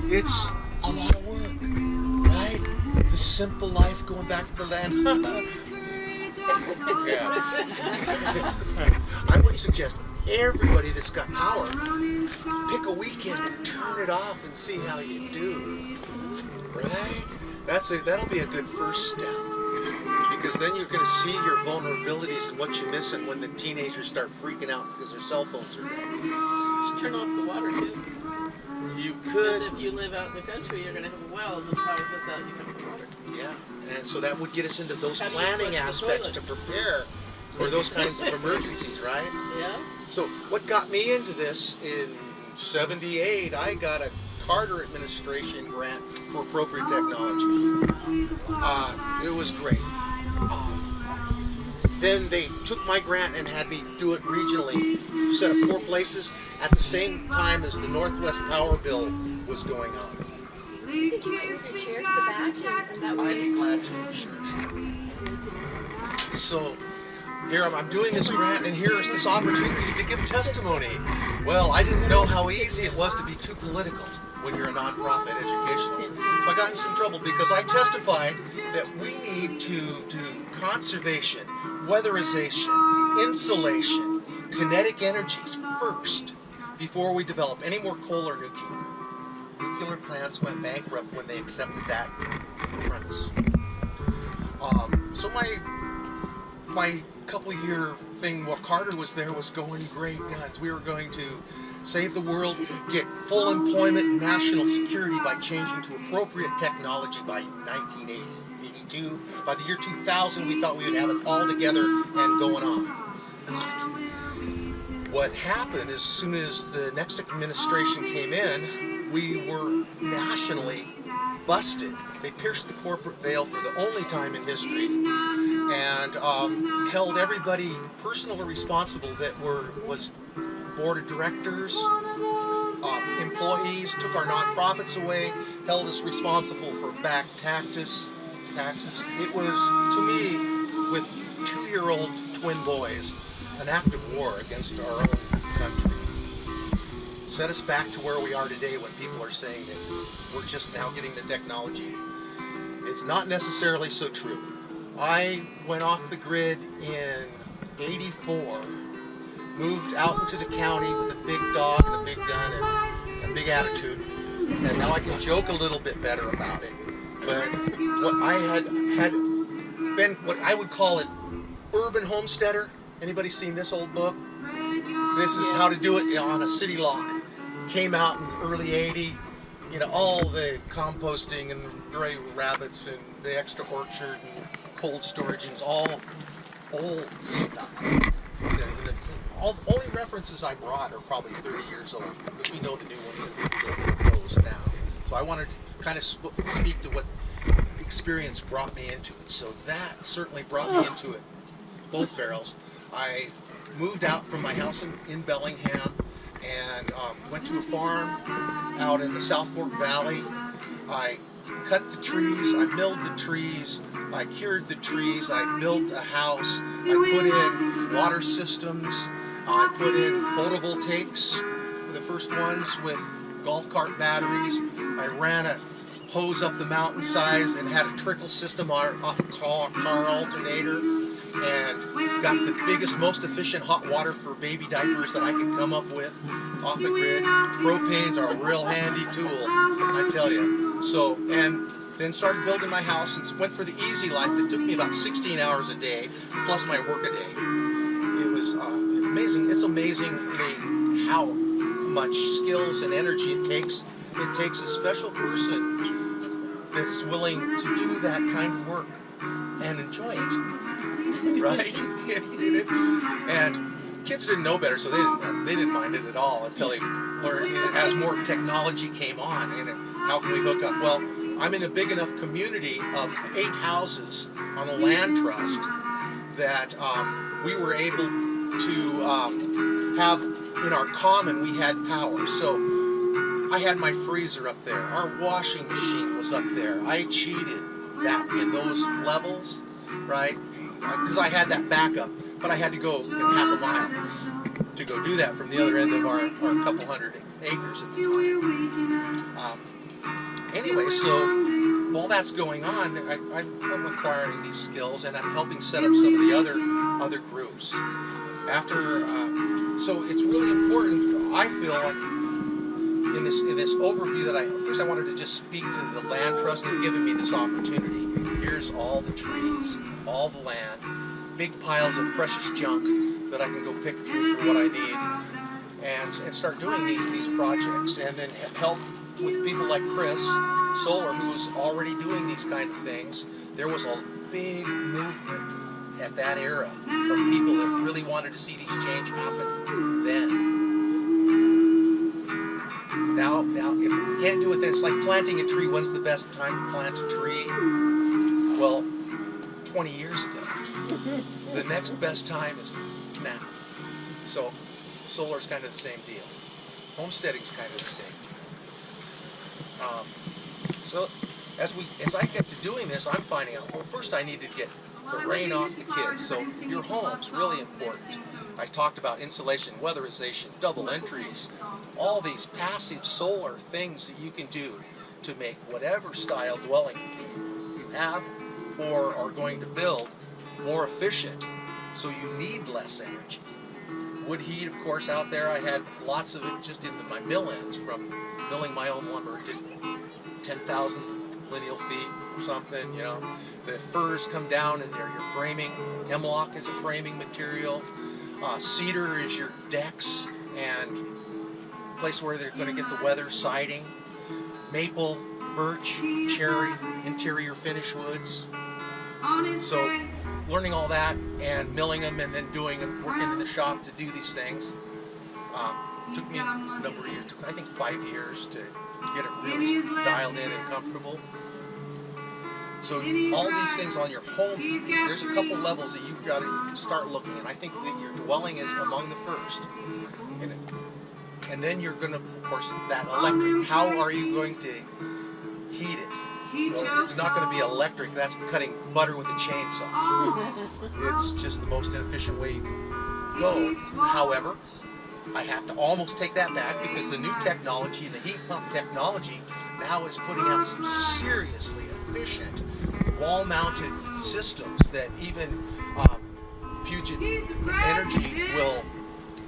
It's a lot of work, right? The simple life going back to the land. Yeah. I would suggest everybody that's got power, pick a weekend and turn it off and see how you do, right? That'll be a good first step, because then you're going to see your vulnerabilities and what you're missing when the teenagers start freaking out because their cell phones are dead. Just turn off the water too. You could. Because if you live out in the country, you're going to have a well, and the power goes out, you have the water. Yeah, and so that would get us into those How do you planning flush the aspects to toilet? prepare for those kinds of emergencies, right? Yeah? So what got me into this in '78, I got a Carter administration grant for appropriate technology. It was great. Then they took my grant and had me do it regionally, set up 4 places at the same time as the Northwest Power Bill was going on. Could you move your chair to the back and that I'd way? be glad to, sure. So here I'm doing this grant, and here's this opportunity to give testimony. Well, I didn't know how easy it was to be too political when you're a nonprofit educational. So I got in some trouble because I testified that we need to do conservation, weatherization, insulation, kinetic energies first before we develop any more coal or nuclear. Nuclear plants went bankrupt when they accepted that premise. So my couple-year thing while Carter was there was going great guns. We were going to save the world, get full employment and national security by changing to appropriate technology by 1982. By the year 2000, we thought we would have it all together and going on. What happened as soon as the next administration came in, we were nationally busted. They pierced the corporate veil for the only time in history, and held everybody personally responsible that was board of directors, employees, took our nonprofits away, held us responsible for back taxes. It was, to me, with 2-year-old twin boys, an act of war against our own country. Set us back to where we are today when people are saying that we're just now getting the technology. It's not necessarily so true. I went off the grid in '84, moved out into the county with a big dog and a big gun and a big attitude, and now I can joke a little bit better about it. But what I had been what I would call an urban homesteader. Anybody seen this old book? This is how to do it on a city lot. Came out in early '80. You know, all the composting and gray rabbits and the extra orchard and cold storage, and it's all old stuff. Only references I brought are probably 30 years old, but we know the new ones and those now. So I wanted to kind of speak to what experience brought me into it. So that certainly brought me into it, both barrels. I moved out from my house in Bellingham and went to a farm out in the South Fork Valley. I cut the trees, I milled the trees, I cured the trees, I built a house, I put in water systems, I put in photovoltaics, the first ones with golf cart batteries. I ran a hose up the mountainside and had a trickle system off a car alternator, and got the biggest, most efficient hot water for baby diapers that I could come up with off the grid. Propanes are a real handy tool, I tell you. So, and then started building my house and went for the easy life. It took me about 16 hours a day, plus my work a day. It was amazing. It's amazingly how much skills and energy it takes. It takes a special person that is willing to do that kind of work and enjoy it. Right? And kids didn't know better, so they didn't mind it at all until they learned as more technology came on. And how can we hook up? Well, I'm in a big enough community of 8 houses on a land trust that we were able to have in our common. We had power, so I had my freezer up there. Our washing machine was up there. I cheated that in those levels, right? Because I had that backup, but I had to go half a mile to go do that from the other end of our couple hundred acres at the time. anyway, so while that's going on, I'm acquiring these skills, and I'm helping set up some of the other groups. After, so it's really important. I feel like in this overview that first I wanted to just speak to the land trust and giving me this opportunity. Here's all the trees, all the land, big piles of precious junk that I can go pick through for what I need, and start doing these projects, and then help with people like Chris Solar, who's already doing these kind of things. There was a big movement at that era of people that really wanted to see these change happen then. Now, if you can't do it, then it's like planting a tree. When's the best time to plant a tree? Well, 20 years ago. The next best time is now. So, solar's kind of the same deal. Homesteading's kind of the same deal. So, as I get to doing this, I'm finding out, well, first I need to get the rain off the kids. So, your home's really important. I talked about insulation, weatherization, double entries, all these passive solar things that you can do to make whatever style dwelling you have or are going to build more efficient, so you need less energy. Wood heat, of course, out there, I had lots of it just in my mill ends from milling my own lumber. Did 10,000 lineal feet or something, you know. The firs come down and they're your framing. Hemlock is a framing material. Cedar is your decks and place where they're going to get the weather siding. Maple, birch, cherry, interior finish woods. So learning all that and milling them and then working in the shop to do these things took me a number of years, I think 5 years to get it really dialed in and comfortable. So all these things on your home, there's a couple levels that you've got to start looking at. I think that your dwelling is among the first. And then you're going to, of course, that electric. How are you going to heat it? Well, it's not going to be electric. That's cutting butter with a chainsaw. It's just the most inefficient way you can go. However, I have to almost take that back because the new technology, the heat pump technology, now is putting out some seriously efficient wall-mounted systems that even Puget Energy will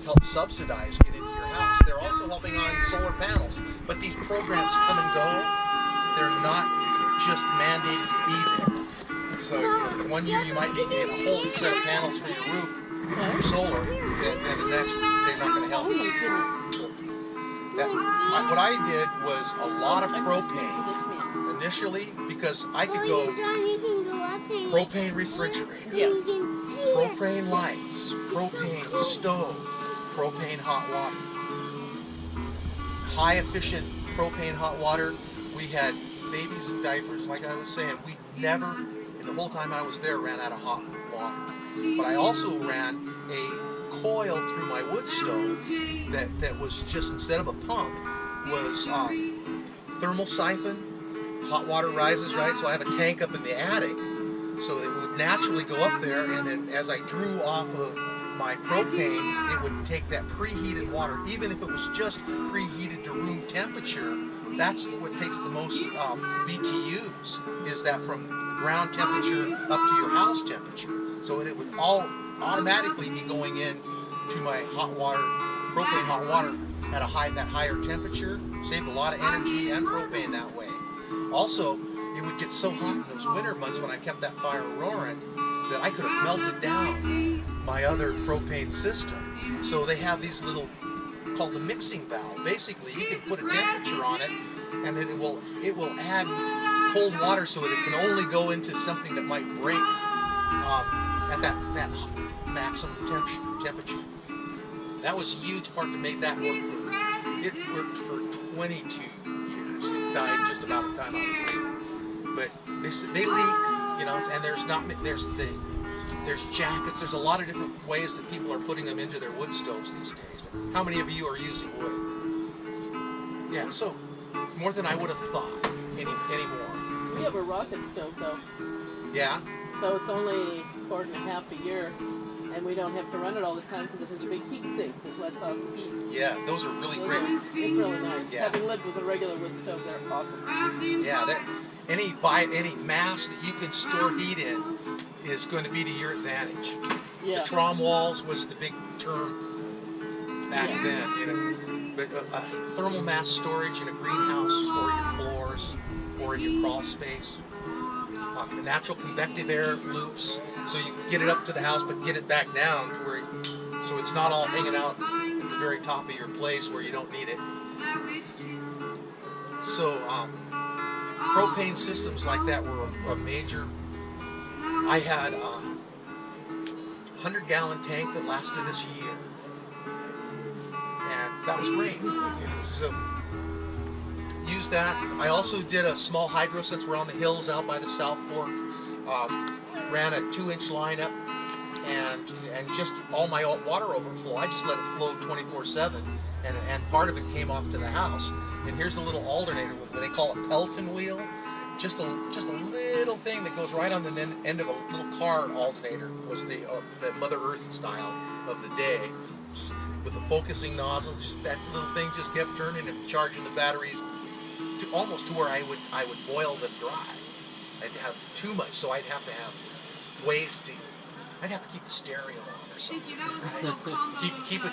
help subsidize get into your house. They're also helping on solar panels, but these programs come and go. They're not just mandated to be there. So one year you might be getting a whole set of panels for your roof, your solar, then the next they're not going to help you. What I did was a lot of propane initially because I could go propane refrigerator, Yes. propane lights, propane stove, propane hot water. High efficient propane hot water. We had babies in diapers, like I was saying. We never, in the whole time I was there, ran out of hot water. But I also ran a coil through my wood stove that was just, instead of a pump, was thermal siphon. Hot water rises, right? So I have a tank up in the attic, so it would naturally go up there, and then as I drew off of my propane, it would take that preheated water, even if it was just preheated to room temperature. That's what takes the most BTUs, is that from ground temperature up to your house temperature. So it would all automatically be going in to my hot water, propane hot water at that higher temperature. Saved a lot of energy and propane that way. Also, it would get so hot in those winter months when I kept that fire roaring that I could have melted down my other propane system. So they have these little, called the mixing valve. Basically, you can put a temperature on it, and then it will add cold water so that it can only go into something that might break at that maximum temperature. That was a huge part to make that work for. It worked for 22 years. It died just about the time I was leaving. But they leak, you know, and there's jackets. There's a lot of different ways that people are putting them into their wood stoves these days. But how many of you are using wood? Yeah, so more than I would have thought anymore. We have a rocket stove though. Yeah. So it's only $1.5 a year, And we don't have to run it all the time because it has a big heat sink that lets off the heat. Yeah, those are really great. It's really nice. Yeah. Having lived with a regular wood stove, they're awesome. Yeah, any mass that you can store heat in is going to be to your advantage. Yeah. Patron walls was the big term back Yeah. then. But thermal mass storage in a greenhouse or your floors or in your crawl space. Natural convective air loops, so you can get it up to the house but get it back down to where, so it's not all hanging out at the very top of your place where you don't need it. So propane systems like that were a major. I had a 100-gallon tank that lasted us a year, and that was great. So use that. I also did a small hydro, since we're on the hills out by the South Fork. Ran a 2-inch line up, and just all my water overflow, I just let it flow 24/7, and part of it came off to the house. And here's a little alternator with what they call a Pelton wheel, just a little thing that goes right on the end of a little car alternator. Was the Mother Earth style of the day, just with a focusing nozzle. Just that little thing just kept turning and charging the batteries to almost to where I would boil them dry. I'd have too much, so I'd have to have ways to. I'd have to keep the stereo on or something. Right? keep it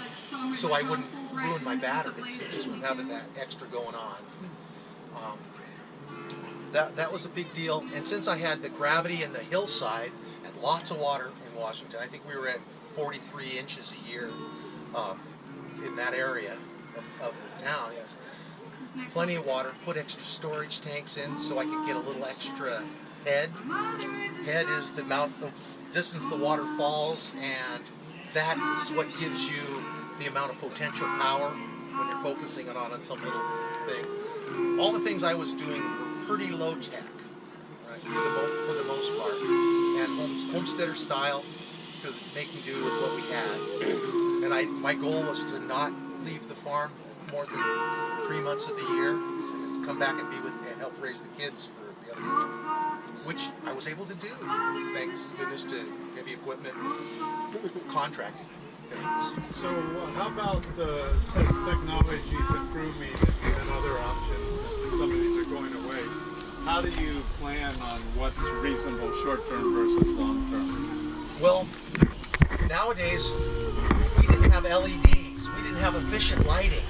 so I wouldn't ruin my batteries just with having that extra going on. That was a big deal. And since I had the gravity and the hillside and lots of water in Washington, I think we were at 43 inches a year in that area of the town. Yes. Plenty of water. Put extra storage tanks in so I could get a little extra head. Head is the amount of distance the water falls, and that is what gives you the amount of potential power when you're focusing it on some little thing. All the things I was doing were pretty low tech, right, for the most part, and homesteader style, because making do with what we had. And my goal was to not leave the farm more than 3 months of the year, and to come back and be with and help raise the kids for the other, which I was able to do, thanks goodness to heavy equipment contracting. So how about as technologies improve and other options, and some of these are going away, how do you plan on what's reasonable short-term versus long-term? Well, nowadays we didn't have LEDs, we didn't have efficient lighting.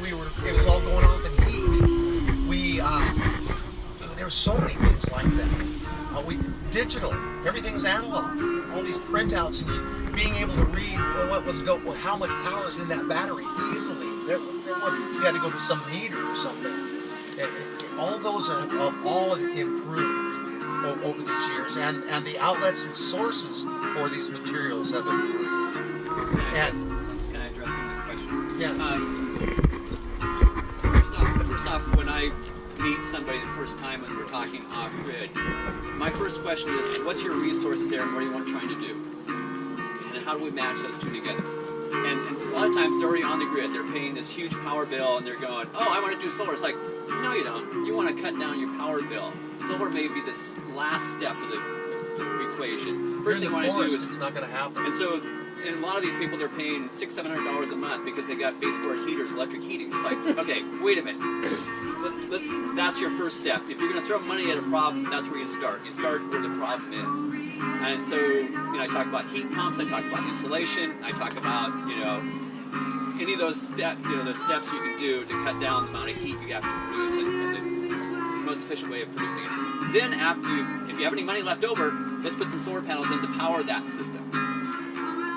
It was all going off in heat. There were so many things like that. Digital, everything was analog. All these printouts and being able to read how much power is in that battery easily. There wasn't. You had to go to some meter or something. All those have all improved over these years, and the outlets and sources for these materials have improved. Can I address some of the question? Yeah. First off, when I meet somebody the first time when we're talking off-grid, my first question is, what's your resources there and what are you trying to do? And how do we match those two together? And a lot of times they're already on the grid, they're paying this huge power bill and they're going, oh, I want to do solar. It's like, no you don't. You want to cut down your power bill. Solar may be this last step of the equation. First thing you want to do is, it's not going to happen. and so, and a lot of these people, they're paying $600-700 a month because they got baseboard heaters, electric heating. It's like, okay, wait a minute. That's your first step. If you're going to throw money at a problem, that's where you start. You start where the problem is. And so, I talk about heat pumps, I talk about insulation, I talk about, any of those steps you can do to cut down the amount of heat you have to produce and the most efficient way of producing it. Then if you have any money left over, let's put some solar panels in to power that system.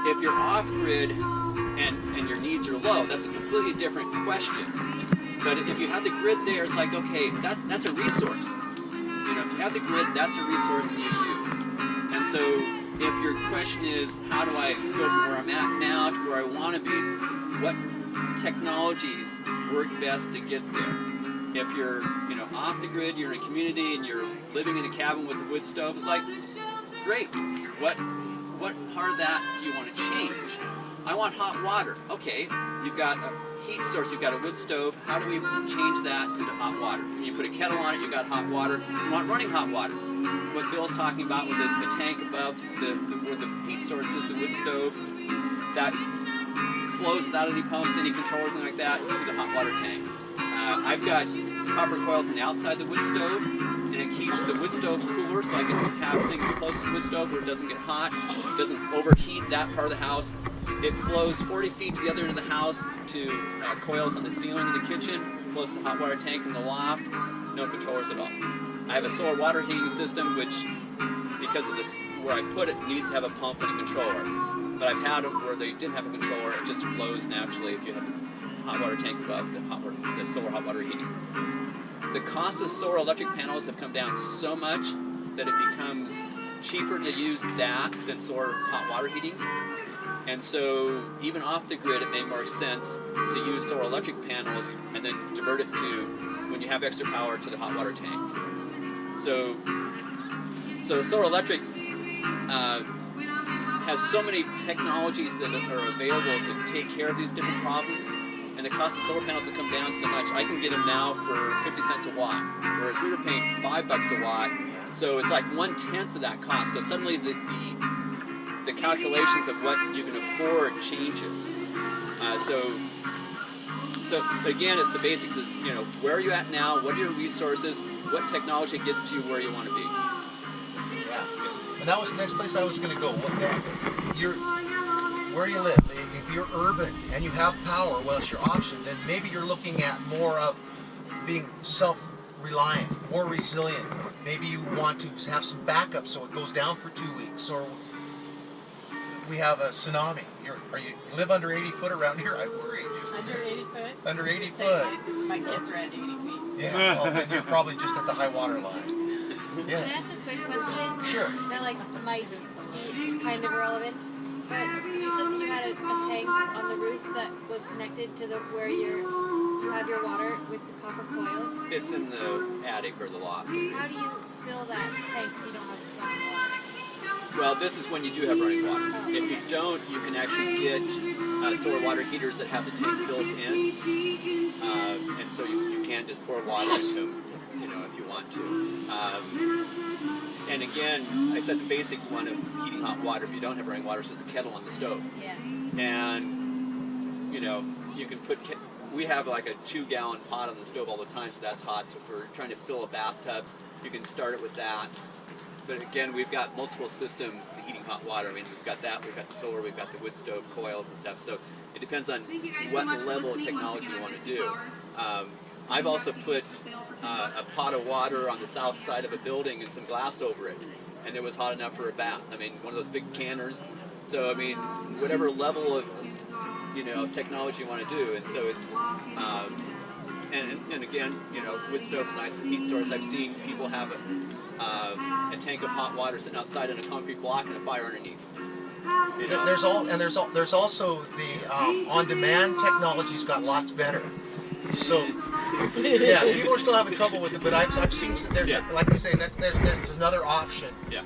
If you're off-grid and your needs are low, that's a completely different question. But if you have the grid there, it's like, okay, that's a resource. If you have the grid, that's a resource that you use. And so if your question is, how do I go from where I'm at now to where I want to be, what technologies work best to get there? If you're, off the grid, you're in a community and you're living in a cabin with a wood stove, it's like, great. What part of that do you want to change? I want hot water. Okay, you've got a heat source, you've got a wood stove. How do we change that into hot water? When you put a kettle on it, you've got hot water. You want running hot water. What Bill's talking about with the tank above where the heat source is, the wood stove, that flows without any pumps, any controllers, anything like that, to the hot water tank. I've got copper coils on the outside of the wood stove, and it keeps the wood stove cooler, so I can have things close to the wood stove where it doesn't get hot, it doesn't overheat that part of the house. It flows 40 feet to the other end of the house to coils on the ceiling in the kitchen, it flows to the hot water tank in the loft, no controllers at all. I have a solar water heating system, which, because of this, where I put it, needs to have a pump and a controller. But I've had them where they didn't have a controller, it just flows naturally if you have a hot water tank above the solar hot water heating. The cost of solar electric panels have come down so much that it becomes cheaper to use that than solar hot water heating. And so even off the grid, it made more sense to use solar electric panels and then divert it to, when you have extra power, to the hot water tank. So solar electric has so many technologies that are available to take care of these different problems, and the cost of solar panels have come down so much. I can get them now for 50 cents a watt, whereas we were paying $5 a watt. So it's like 1/10 of that cost. So suddenly the calculations of what you can afford changes. So again, it's the basics. Is, you know, where are you at now? What are your resources? What technology gets to you where you want to be? Yeah. And that was the next place I was going to go. Where you live. If you're urban and you have power, well, it's your option. Then maybe you're looking at more of being self-reliant, more resilient. Maybe you want to have some backup so it goes down for 2 weeks. Or we have a tsunami. You live under 80 foot around here? I worry. Under 80 foot? Under 80 foot. My kids are at 80 feet. Yeah, well, then you're probably just at the high water line. Yeah. Can I ask a quick question? Sure. That might be kind of irrelevant, but you said that you had a tank on the roof that was connected to where you have your water with the copper coils. It's in the attic or the loft. How do you fill that tank if you don't have running water? Well, this is when you do have running water. Oh. If you don't, you can actually get solar water heaters that have the tank built in, and so you can just pour water into them, you know, if you want to. And again, I said the basic one is heating hot water. If you don't have running water, it's just a kettle on the stove. Yeah. And, you know, you can put, we have like a 2-gallon pot on the stove all the time, so that's hot. So if we're trying to fill a bathtub, you can start it with that. But again, we've got multiple systems heating hot water. I mean, we've got that, we've got the solar, we've got the wood stove coils and stuff. So it depends on what level of technology you want to do. I've also put a pot of water on the south side of a building and some glass over it, and it was hot enough for a bath. I mean, one of those big canners. So I mean, whatever level of, you know, technology you want to do. And so it's and again, you know, wood stove's nice and heat source. I've seen people have a tank of hot water sitting outside in a concrete block and a fire underneath. You know? There's also the on-demand technology's got lots better. So yeah, people are still having trouble with it, but I've seen like I say, there's another option. Yeah.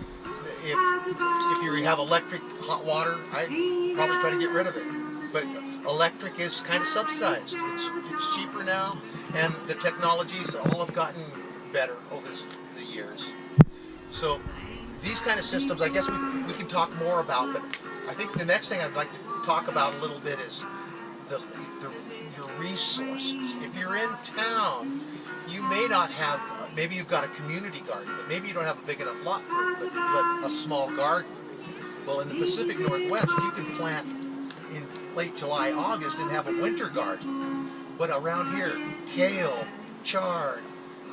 If you have electric hot water, I'd probably try to get rid of it. But electric is kind of subsidized. It's cheaper now, and the technologies all have gotten better over the years. So these kind of systems, I guess we can talk more about. But I think the next thing I'd like to talk about a little bit is your resources. If you're in town, you may not have. Maybe you've got a community garden, but maybe you don't have a big enough lot for it, but a small garden. Well, in the Pacific Northwest, you can plant in late July, August, and have a winter garden. But around here, kale, chard,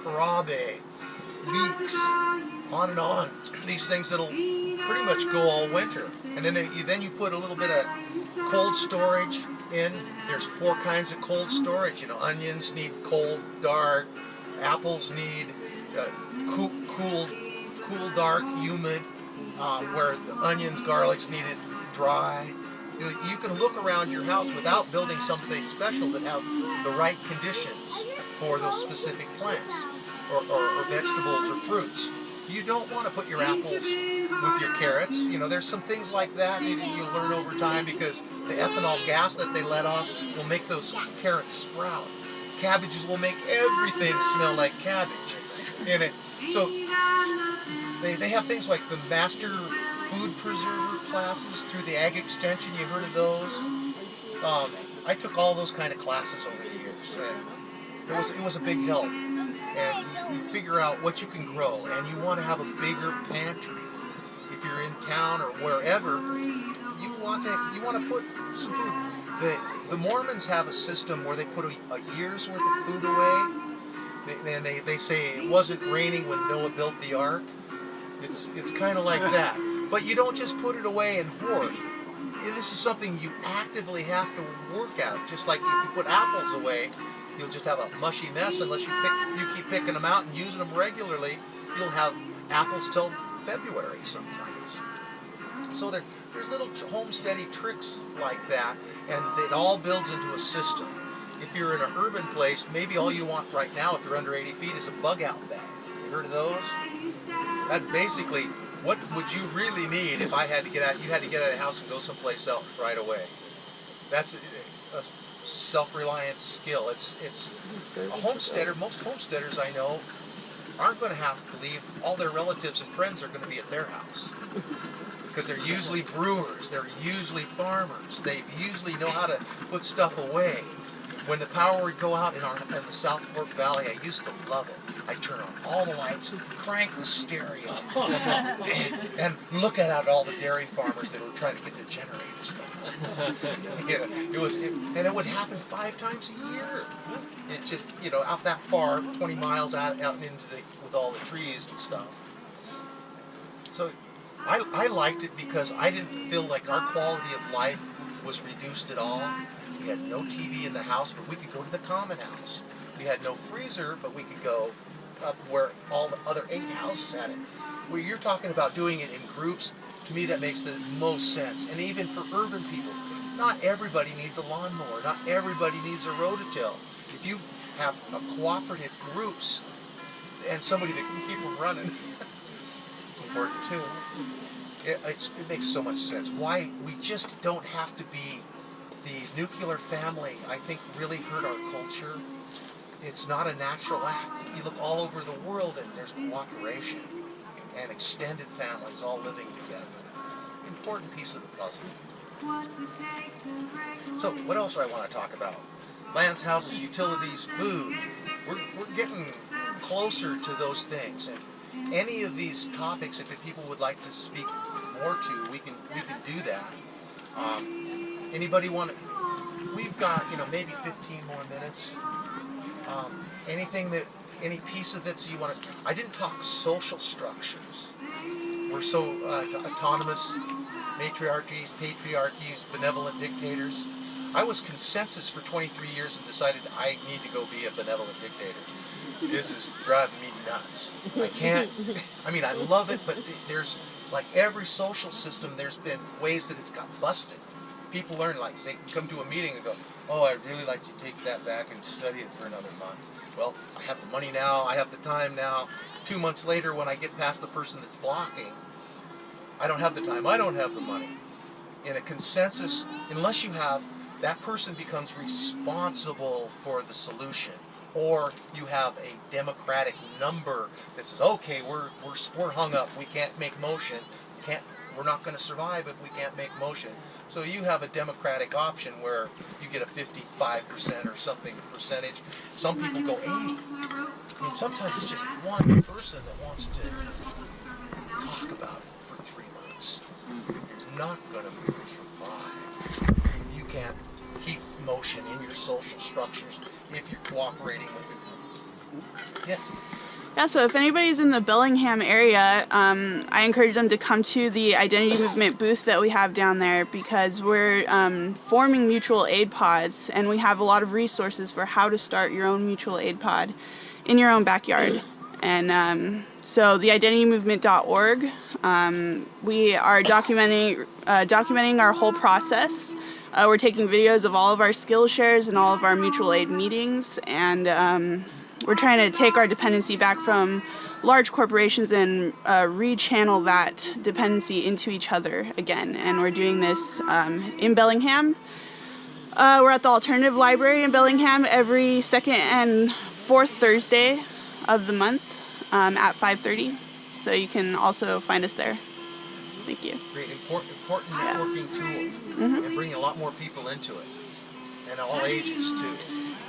kohlrabi, leeks, on and on. These things that'll pretty much go all winter. And then you put a little bit of cold storage in. There's 4 kinds of cold storage. You know, onions need cold, dark. Apples need cool, dark, humid. Where the onions, garlics need it dry. You can look around your house without building something special that have the right conditions for those specific plants or vegetables or fruits. You don't want to put your apples with your carrots. You know, there's some things like that you'll learn over time, because the ethanol gas that they let off will make those carrots sprout. Cabbages will make everything smell like cabbage. And so they have things like the master food preserver classes through the Ag Extension. You heard of those? I took all those kind of classes over the years, and it was a big help. And you figure out what you can grow, and you want to have a bigger pantry. If you're in town or wherever, you want to put some food. The Mormons have a system where they put a year's worth of food away. And they say it wasn't raining when Noah built the ark. It's kind of like that. But you don't just put it away and hoard. This is something you actively have to work at. Just like if you put apples away, you'll just have a mushy mess unless you keep picking them out and using them regularly. You'll have apples till February sometimes. So there's little homesteady tricks like that, and it all builds into a system. If you're in an urban place, maybe all you want right now, if you're under 80 feet, is a bug out bag. You heard of those? That's basically, what would you really need if I had to get out? You had to get out of the house and go someplace else right away. That's a self-reliant skill. It's a homesteader. Most homesteaders I know aren't going to have to leave. All their relatives and friends are going to be at their house, because they're usually brewers. They're usually farmers. They usually know how to put stuff away. When the power would go out in the South Fork Valley, I used to love it. I'd turn on all the lights, crank the stereo, and look at all the dairy farmers that were trying to get their generators going. And it would happen 5 times a year. It just, out that far, 20 miles out into with all the trees and stuff. So I liked it because I didn't feel like our quality of life was reduced at all. We had no TV in the house, but we could go to the common house. We had no freezer, but we could go up where all the other 8 houses had it. Where you're talking about doing it in groups, to me that makes the most sense. And even for urban people, not everybody needs a lawnmower. Not everybody needs a rototill. If you have a cooperative groups and somebody that can keep them running, it's important too. It makes so much sense. Why we just don't have to be. The nuclear family, I think, really hurt our culture. It's not a natural act. You look all over the world and there's cooperation and extended families all living together. Important piece of the puzzle. So what else do I want to talk about? Lands, houses, utilities, food. We're getting closer to those things. And any of these topics, if people would like to speak more to, we can do that. Anybody want to? We've got, maybe 15 more minutes. Any piece of it you want to? I didn't talk social structures. We're so autonomous, matriarchies, patriarchies, benevolent dictators. I was consensus for 23 years and decided I need to go be a benevolent dictator. This is driving me nuts. I can't. I love it, but there's like every social system. There's been ways that it's got busted. People learn, like, they come to a meeting and go, oh, I'd really like to take that back and study it for another month. Well, I have the money now, I have the time now. 2 months later, when I get past the person that's blocking, I don't have the time, I don't have the money. In a consensus, unless you have, that person becomes responsible for the solution. Or you have a democratic number that says, okay, we're hung up, we can't make motion, we're not going to survive if we can't make motion. So you have a democratic option where you get a 55% or something percentage. Some people go 80. Sometimes it's just one person that wants to talk about it for 3 months. You're not going to move for 5. You can't keep motion in your social structures if you're cooperating with it. Yes? Yeah, so if anybody's in the Bellingham area, I encourage them to come to the Identity Movement booth that we have down there, because we're forming mutual aid pods, and we have a lot of resources for how to start your own mutual aid pod in your own backyard. And so the identitymovement.org, we are documenting our whole process. We're taking videos of all of our Skillshares and all of our mutual aid meetings, and we're trying to take our dependency back from large corporations and rechannel that dependency into each other again. And we're doing this in Bellingham. We're at the Alternative Library in Bellingham every second and fourth Thursday of the month at 5:30. So you can also find us there. Thank you. Great, important networking tool, and bringing a lot more people into it, and all ages too.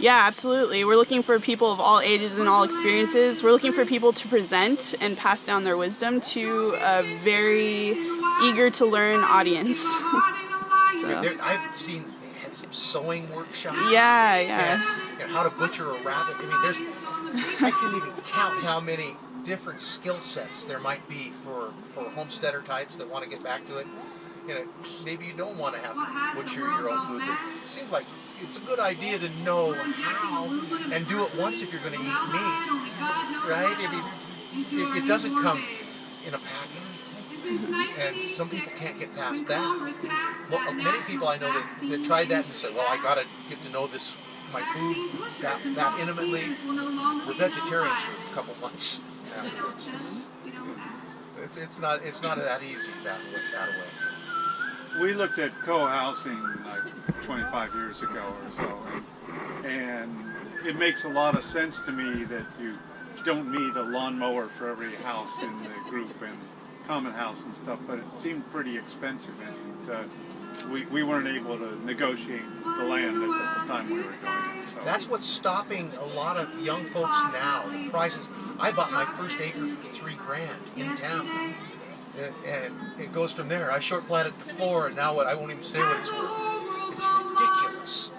Yeah, absolutely. We're looking for people of all ages and all experiences. We're looking for people to present and pass down their wisdom to a very eager to learn audience. So. I've seen they had some sewing workshops. Yeah. And how to butcher a rabbit. I mean, I can't even count how many different skill sets there might be for homesteader types that want to get back to it. You know, maybe you don't want to have to butcher your own food. It seems like it's a good idea to know how and do it once if you're going to eat meat, right? I mean, it doesn't come in a package, and some people can't get past that. Well, many people I know that tried that and said, well, I got to get to know my food that intimately. We're vegetarians for a couple months afterwards. It's not that easy that way. We looked at co-housing like 25 years ago or so, and it makes a lot of sense to me that you don't need a lawnmower for every house in the group and common house and stuff, but it seemed pretty expensive, and we weren't able to negotiate the land at the time we were doing it. So. That's what's stopping a lot of young folks now. The prices. I bought my first acre for $3,000 in town, and it goes from there. I short planted before, and now I won't even say what it's worth. It's ridiculous.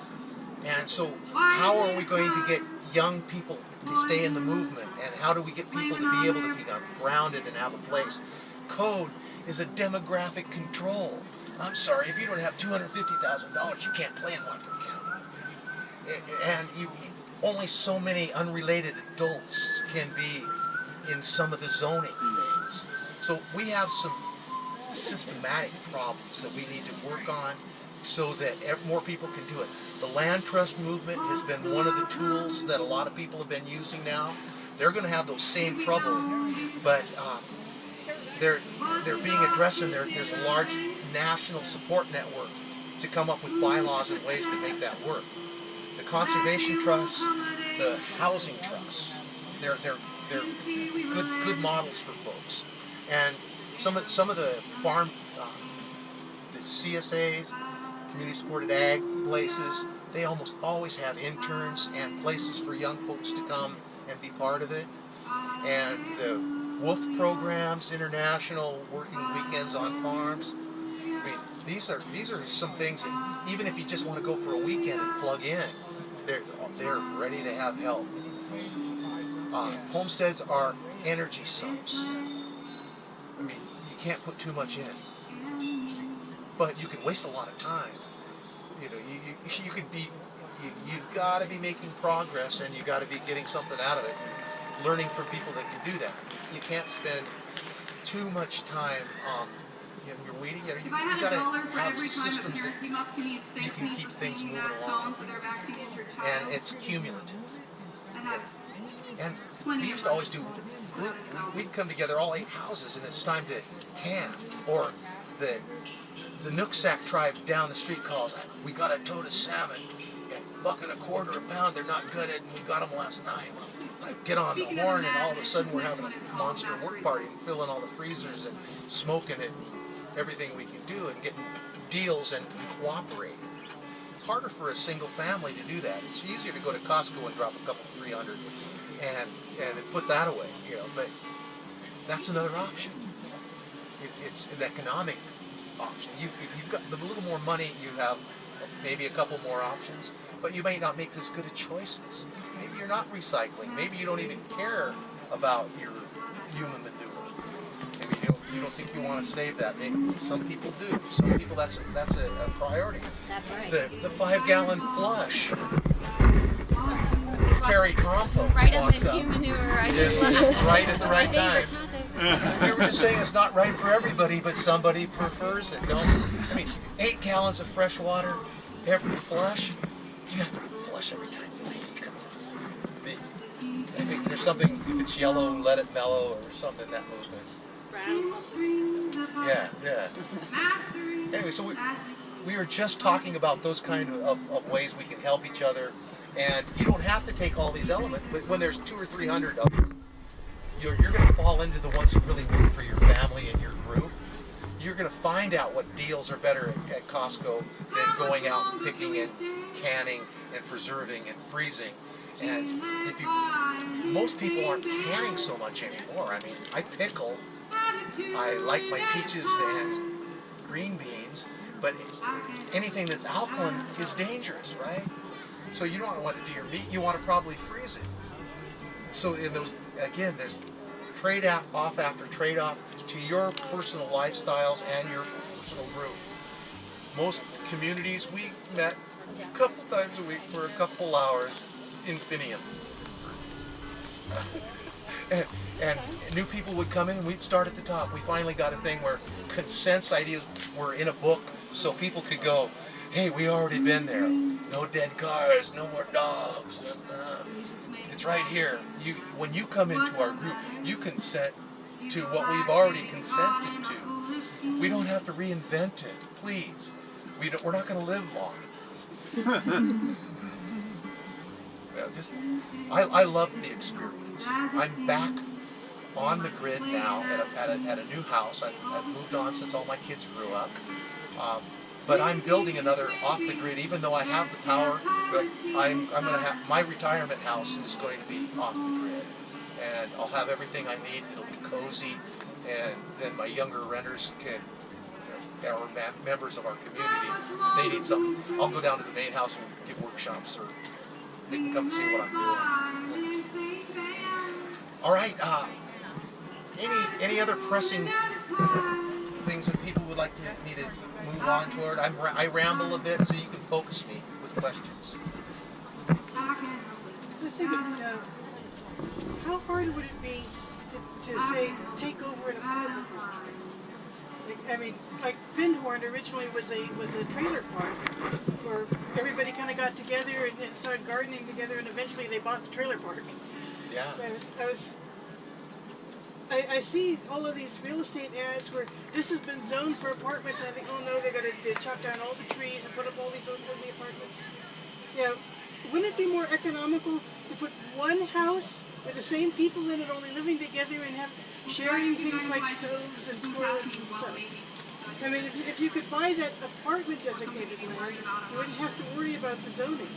And so, how are we going to get young people to stay in the movement, and how do we get people to be able to become grounded and have a place? Code is a demographic control. I'm sorry, if you don't have $250,000, you can't play in Nhatcom County. And only so many unrelated adults can be in some of the zoning things. So we have some systematic problems that we need to work on so that more people can do it. The land trust movement has been one of the tools that a lot of people have been using now. They're going to have those same trouble, but they're being addressed, and there's a large national support network to come up with bylaws and ways to make that work. The conservation trusts, the housing trusts, they're good models for folks. And some of the farm, the CSAs, community supported ag places, they almost always have interns and places for young folks to come and be part of it. And the WOOF programs, international working weekends on farms. I mean, these are some things that even if you just want to go for a weekend and plug in, they're ready to have help. Homesteads are energy sumps. I mean, you can't put too much in, but you can waste a lot of time. You know, you could be, you've got to be making progress, and you've got to be getting something out of it. Learning from people that can do that. You can't spend too much time on your weeding. You've got to have systems that you can keep things moving along. And it's cumulative. And we used to always do group. We'd come together, all 8 houses, and it's time to can. Or the Nhatcom tribe down the street calls, we got a tote of salmon, $1.25 a pound. They're not good at, and we got them last night. I get on the horn, and all of a sudden we're having a monster work party and filling all the freezers and smoking it, everything we can do, and getting deals and cooperating. It's harder for a single family to do that. It's easier to go to Costco and drop a couple 300 and put that away, you know. But that's another option. It's an economic option. If you've got a little more money, you have maybe a couple more options, but you may not make as good of choices. Maybe you're not recycling. Maybe you don't even care about your human manure. Maybe you don't think you want to save that. Maybe some people do. Some people that's a priority. That's right. The 5-gallon flush. Terry Compost Right on walks the up. human manure. Yes, right at the right time. Favorite topic. We were just saying it's not right for everybody, but somebody prefers it. I mean, 8 gallons of fresh water every flush. You have to flush every time you leave. there's something, if it's yellow, let it mellow, or something, that movement. Yeah, yeah. Anyway, so we were just talking about those kind of ways we can help each other, and you don't have to take all these elements, but when there's 200 or 300 of them, you're going to fall into the ones that really work for your family and your group. You're going to find out what deals are better at Costco than going out and picking and canning and preserving and freezing. And most people aren't canning so much anymore. I mean, I pickle. I like my peaches and green beans, but anything that's alkaline is dangerous, right? So you don't want to do your meat. You want to probably freeze it. So in those, again, there's trade-off after trade-off to your personal lifestyles and your personal group. Most communities, we met a couple times a week for a couple hours infinium. And new people would come in and we'd start at the top. We finally got a thing where consensus ideas were in a book so people could go, hey, we already been there. No dead cars, no more dogs. It's right here. When you come into our group, you consent to what we've already consented to. We don't have to reinvent it, please. We're not going to live long. I love the experience. I'm back on the grid now at a new house. I've moved on since all my kids grew up. But I'm building another off the grid, even though I have the power. But I'm going to have my retirement house is going to be off the grid, and I'll have everything I need. It'll be cozy, and then my younger renters can, or members of our community, if they need something, I'll go down to the main house and give workshops, or they can come see what I'm doing. All right. Any other pressing things that people would like me to move on toward? I ramble a bit, so you can focus me with questions. I was thinking, how hard would it be to say take over an apartment? Like Findhorn originally was a trailer park where everybody kind of got together and started gardening together, and eventually they bought the trailer park. Yeah. I see all of these real estate ads where this has been zoned for apartments, and I think, oh no, they're going to chop down all the trees and put up all these ugly apartments. Wouldn't it be more economical to put one house with the same people in it, only living together and have sharing things like stoves and toilets and stuff? I mean, if you could buy that apartment designated land, you wouldn't have to worry about the zoning.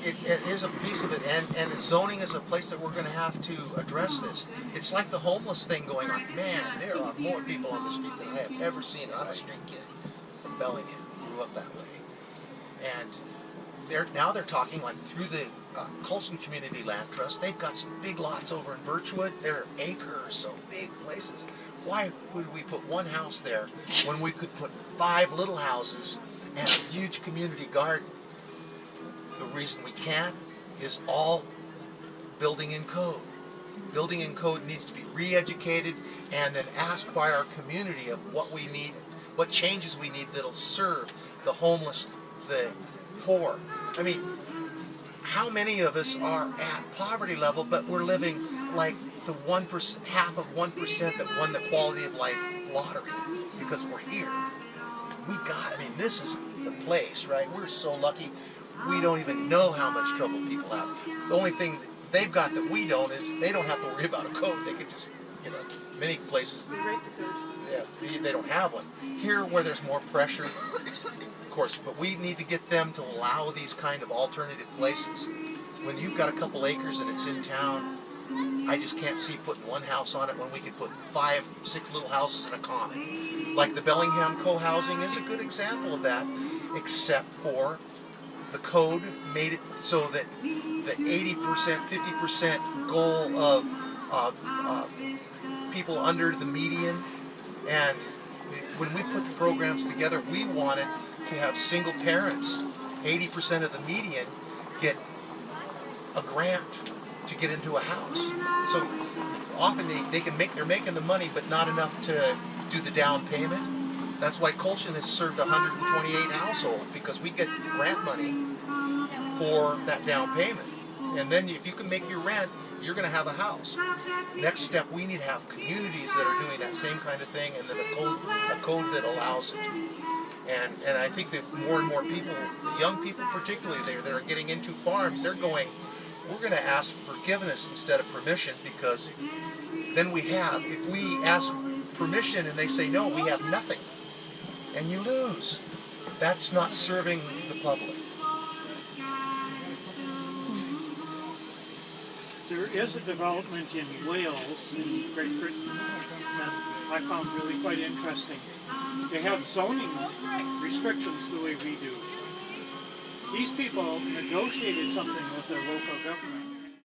It is a piece of it, and zoning is a place that we're going to have to address this. It's like the homeless thing going on. Man, there are more people on the street than I have ever seen. I'm a street kid from Bellingham, grew up that way. And now they're talking like through the Colson Community Land Trust. They've got some big lots over in Birchwood. They're acres, so big places. Why would we put one house there when we could put 5 little houses and a huge community garden? The reason we can't is all building in code. Building in code needs to be re-educated and then asked by our community of what we need, what changes we need that'll serve the homeless, the poor. I mean, how many of us are at poverty level, but we're living like the 1%, half of 1% that won the quality of life lottery because we're here. This is the place, right? We're so lucky. We don't even know how much trouble people have. The only thing that they've got that we don't is they don't have to worry about a code. They can just, many places, they don't have one. Here, where there's more pressure, of course, but we need to get them to allow these kind of alternative places. When you've got a couple acres and it's in town, I just can't see putting one house on it when we could put 5, 6 little houses in a common. Like the Bellingham co-housing is a good example of that, except for the code made it so that the 80%, 50% goal of people under the median, and when we put the programs together, we wanted to have single parents, 80% of the median, get a grant to get into a house. So often they're making the money, but not enough to do the down payment. That's why Colson has served 128 households, because we get grant money for that down payment. And then if you can make your rent, you're going to have a house. Next step, we need to have communities that are doing that same kind of thing, and then a code that allows it. And I think that more and more people, young people particularly, that are getting into farms, they're going, we're going to ask forgiveness instead of permission, because then if we ask permission and they say no, we have nothing. And you lose. That's not serving the public. There is a development in Wales, in Great Britain, that I found really quite interesting. They have zoning restrictions the way we do. These people negotiated something with their local government.